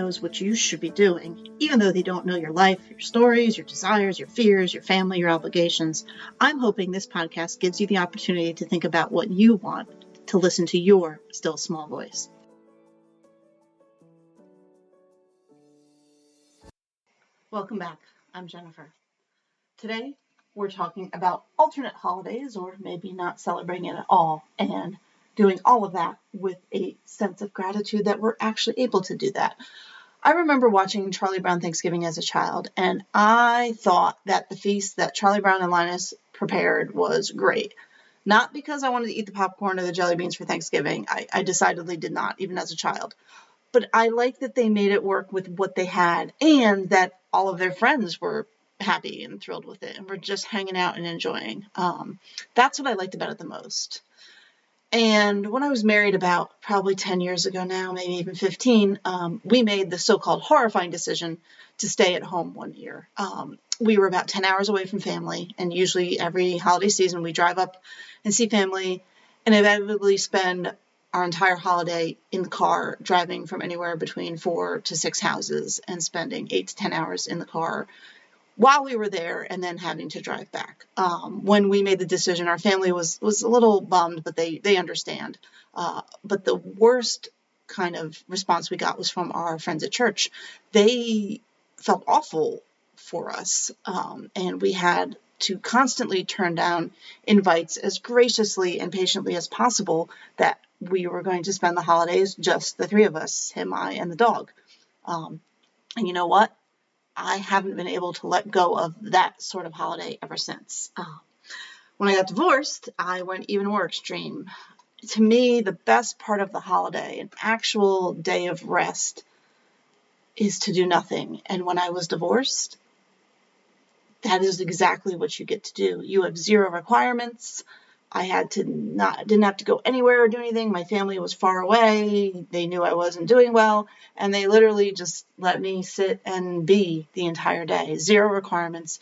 knows what you should be doing, even though they don't know your life, your stories, your desires, your fears, your family, your obligations. I'm hoping this podcast gives you the opportunity to think about what you want, to listen to your still small voice. Welcome back. I'm Jennifer. Today, we're talking about alternate holidays, or maybe not celebrating it at all, and doing all of that with a sense of gratitude that we're actually able to do that. I remember watching Charlie Brown Thanksgiving as a child, and I thought that the feast that Charlie Brown and Linus prepared was great. Not because I wanted to eat the popcorn or the jelly beans for Thanksgiving. I decidedly did not, even as a child. But I liked that they made it work with what they had, and that all of their friends were happy and thrilled with it, and were just hanging out and enjoying. That's what I liked about it the most. And when I was married about probably 10 years ago now, maybe even 15, we made the so-called horrifying decision to stay at home one year. We were about 10 hours away from family, and usually every holiday season we drive up and see family and inevitably spend our entire holiday in the car, driving from anywhere between 4 to 6 houses and spending 8 to 10 hours in the car while we were there, and then having to drive back. When we made the decision, our family was a little bummed, but they understand. But the worst kind of response we got was from our friends at church. They felt awful for us, and we had to constantly turn down invites as graciously and patiently as possible that we were going to spend the holidays just the three of us, him, I, and the dog. And you know what? I haven't been able to let go of that sort of holiday ever since. When I got divorced, I went even more extreme. To me, the best part of the holiday, an actual day of rest, is to do nothing. And when I was divorced, that is exactly what you get to do. You have zero requirements. I didn't have to go anywhere or do anything. My family was far away. They knew I wasn't doing well, and they literally just let me sit and be the entire day. Zero requirements,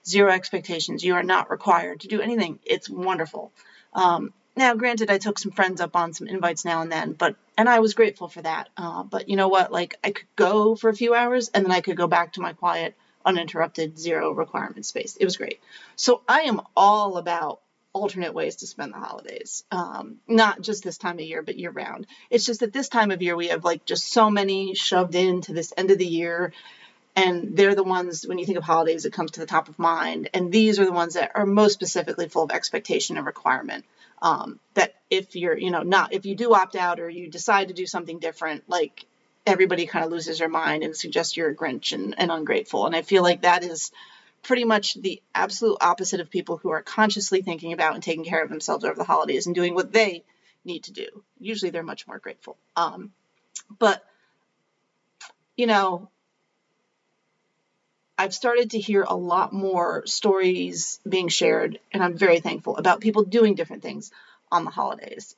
zero expectations. You are not required to do anything. It's wonderful. Now, granted, I took some friends up on some invites now and then, and I was grateful for that. But you know what? Like, I could go for a few hours, and then I could go back to my quiet, uninterrupted, zero requirement space. It was great. So I am all about alternate ways to spend the holidays. Not just this time of year, but year round. It's just that this time of year, we have like just so many shoved into this end of the year. And they're the ones, when you think of holidays, it comes to the top of mind. And these are the ones that are most specifically full of expectation and requirement. That if you're, if you do opt out or you decide to do something different, like everybody kind of loses their mind and suggests you're a Grinch and ungrateful. And I feel like that is pretty much the absolute opposite of people who are consciously thinking about and taking care of themselves over the holidays and doing what they need to do. Usually they're much more grateful. But I've started to hear a lot more stories being shared, and I'm very thankful, about people doing different things on the holidays.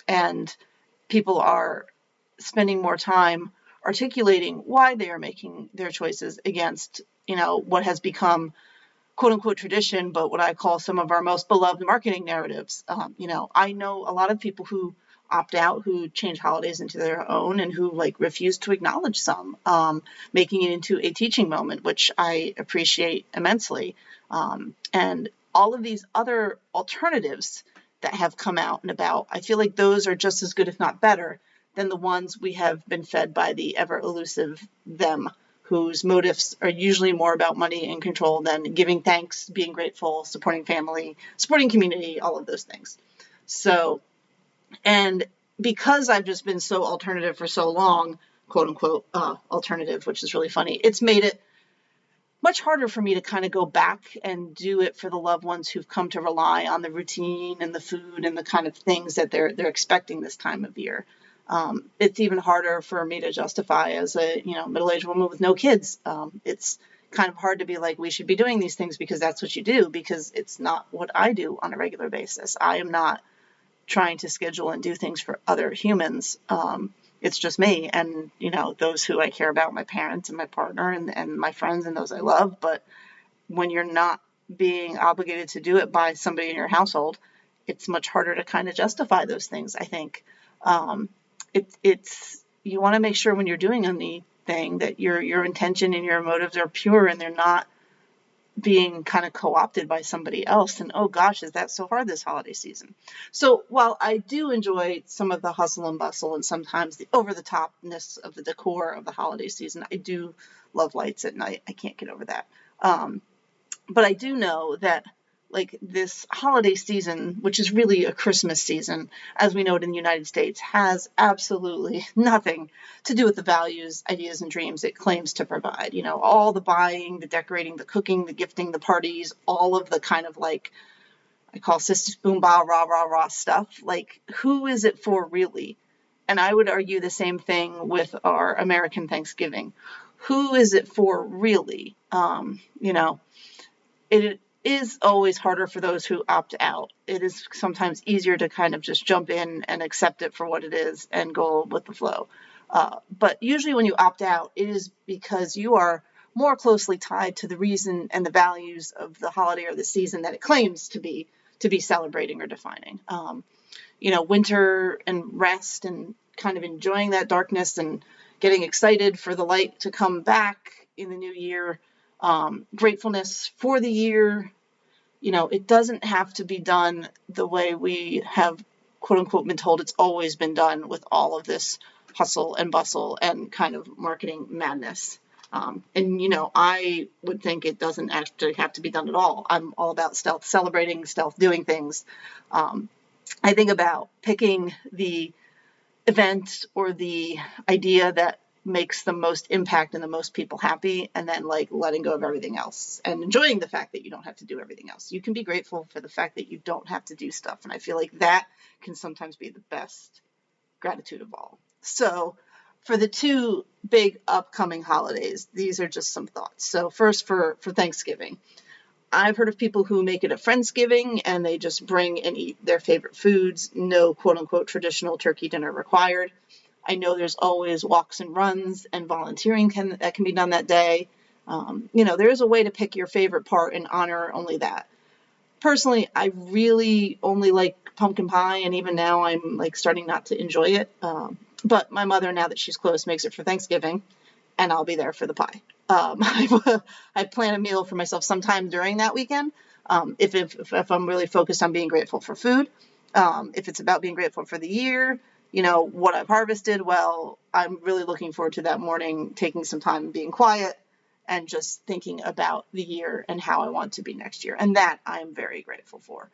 And people are spending more time articulating why they are making their choices against what has become quote unquote tradition, but what I call some of our most beloved marketing narratives. I know a lot of people who opt out, who change holidays into their own, and who refuse to acknowledge some, making it into a teaching moment, which I appreciate immensely. And all of these other alternatives that have come out and about, I feel like those are just as good, if not better, than the ones we have been fed by the ever elusive them, whose motives are usually more about money and control than giving thanks, being grateful, supporting family, supporting community, all of those things. So, and because I've just been so alternative for so long, quote unquote, alternative, which is really funny, it's made it much harder for me to kind of go back and do it for the loved ones who've come to rely on the routine and the food and the kind of things that they're expecting this time of year. It's even harder for me to justify as a middle-aged woman with no kids. It's kind of hard to be like, we should be doing these things because that's what you do, because it's not what I do on a regular basis. I am not trying to schedule and do things for other humans. It's just me and, those who I care about, my parents and my partner and my friends and those I love. But when you're not being obligated to do it by somebody in your household, it's much harder to kind of justify those things, I think. You want to make sure when you're doing anything thing, that your intention and your motives are pure and they're not being kind of co-opted by somebody else. And oh gosh, is that so hard this holiday season? So while I do enjoy some of the hustle and bustle and sometimes the over-the-topness of the decor of the holiday season, I do love lights at night. I can't get over that. But I do know that like this holiday season, which is really a Christmas season, as we know it in the United States, has absolutely nothing to do with the values, ideas, and dreams it claims to provide. You know, all the buying, the decorating, the cooking, the gifting, the parties, all of the kind of like, I call sisters boom, bah, rah, rah, rah stuff. Like, who is it for really? And I would argue the same thing with our American Thanksgiving. Who is it for really? You know, it is always harder for those who opt out. It is sometimes easier to kind of just jump in and accept it for what it is and go with the flow. But usually when you opt out, it is because you are more closely tied to the reason and the values of the holiday or the season that it claims to be celebrating or defining. You know, winter and rest and kind of enjoying that darkness and getting excited for the light to come back in the new year. Gratefulness for the year. You know, it doesn't have to be done the way we have, quote unquote, been told it's always been done, with all of this hustle and bustle and kind of marketing madness. And, you know, I would think it doesn't actually have to be done at all. I'm all about stealth celebrating, stealth doing things. I think about picking the event or the idea that makes the most impact and the most people happy, and then like letting go of everything else and enjoying the fact that you don't have to do everything else. You can be grateful for the fact that you don't have to do stuff, and I feel like that can sometimes be the best gratitude of all. So for the two big upcoming holidays, these are just some thoughts. So first, for Thanksgiving, I've heard of people who make it a Friendsgiving and they just bring and eat their favorite foods, no quote unquote traditional turkey dinner required. I know there's always walks and runs and volunteering that can be done that day. You know, there is a way to pick your favorite part and honor only that. Personally, I really only like pumpkin pie, and even now I'm like starting not to enjoy it. But my mother, now that she's close, makes it for Thanksgiving, and I'll be there for the pie. I plan a meal for myself sometime during that weekend. If I'm really focused on being grateful for food, if it's about being grateful for the year, you know, what I've harvested, well, I'm really looking forward to that morning, taking some time and being quiet and just thinking about the year and how I want to be next year. And that I'm very grateful for.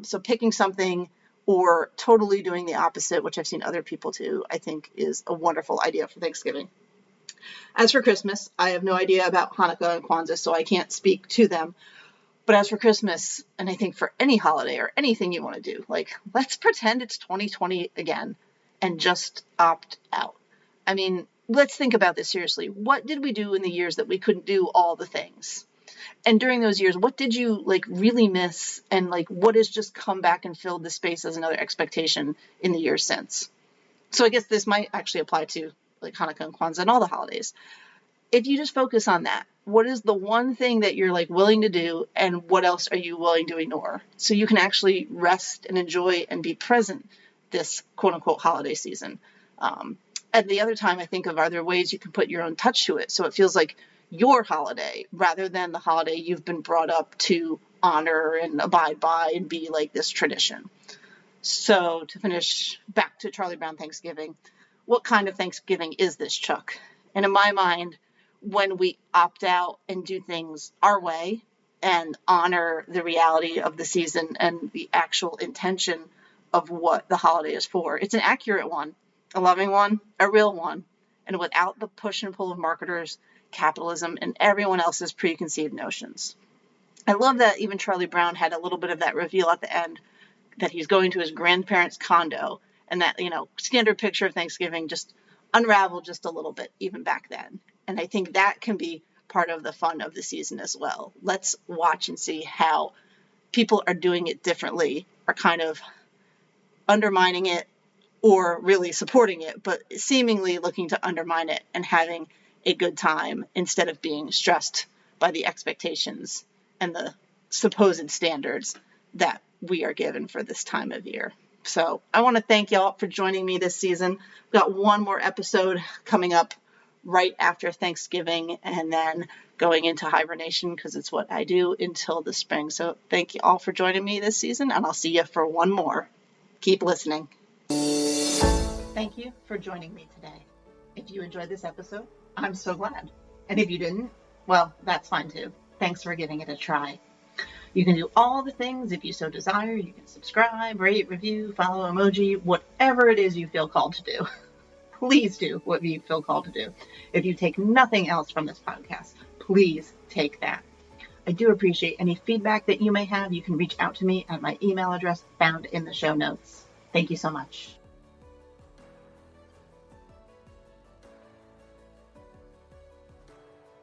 So picking something or totally doing the opposite, which I've seen other people do, I think is a wonderful idea for Thanksgiving. As for Christmas, I have no idea about Hanukkah and Kwanzaa, so I can't speak to them. But as for Christmas, and I think for any holiday or anything you want to do, like, let's pretend it's 2020 again and just opt out. I mean, let's think about this seriously. What did we do in the years that we couldn't do all the things? And during those years, what did you like really miss? And like, what has just come back and filled the space as another expectation in the years since? So I guess this might actually apply to like Hanukkah and Kwanzaa and all the holidays. If you just focus on that, what is the one thing that you're like willing to do, and what else are you willing to ignore? So you can actually rest and enjoy and be present this quote unquote holiday season. At the other time, I think of, are there ways you can put your own touch to it so it feels like your holiday rather than the holiday you've been brought up to honor and abide by and be like this tradition. So to finish, back to Charlie Brown Thanksgiving, what kind of Thanksgiving is this, Chuck? And in my mind, when we opt out and do things our way and honor the reality of the season and the actual intention of what the holiday is for, it's an accurate one, a loving one, a real one, and without the push and pull of marketers, capitalism, and everyone else's preconceived notions. I love that even Charlie Brown had a little bit of that reveal at the end, that he's going to his grandparents' condo, and that, you know, standard picture of Thanksgiving just unraveled just a little bit even back then. And I think that can be part of the fun of the season as well. Let's watch and see how people are doing it differently, are kind of undermining it or really supporting it, but seemingly looking to undermine it and having a good time instead of being stressed by the expectations and the supposed standards that we are given for this time of year. So I want to thank y'all for joining me this season. We've got one more episode coming up right after Thanksgiving and then going into hibernation because it's what I do until the spring. So thank you all for joining me this season, and I'll see you for one more. Keep listening. Thank you for joining me today. If you enjoyed this episode, I'm so glad. And if you didn't, well, that's fine too. Thanks for giving it a try. You can do all the things if you so desire. You can subscribe, rate, review, follow, emoji, whatever it is you feel called to do. Please do what you feel called to do. If you take nothing else from this podcast, please take that. I do appreciate any feedback that you may have. You can reach out to me at my email address found in the show notes. Thank you so much.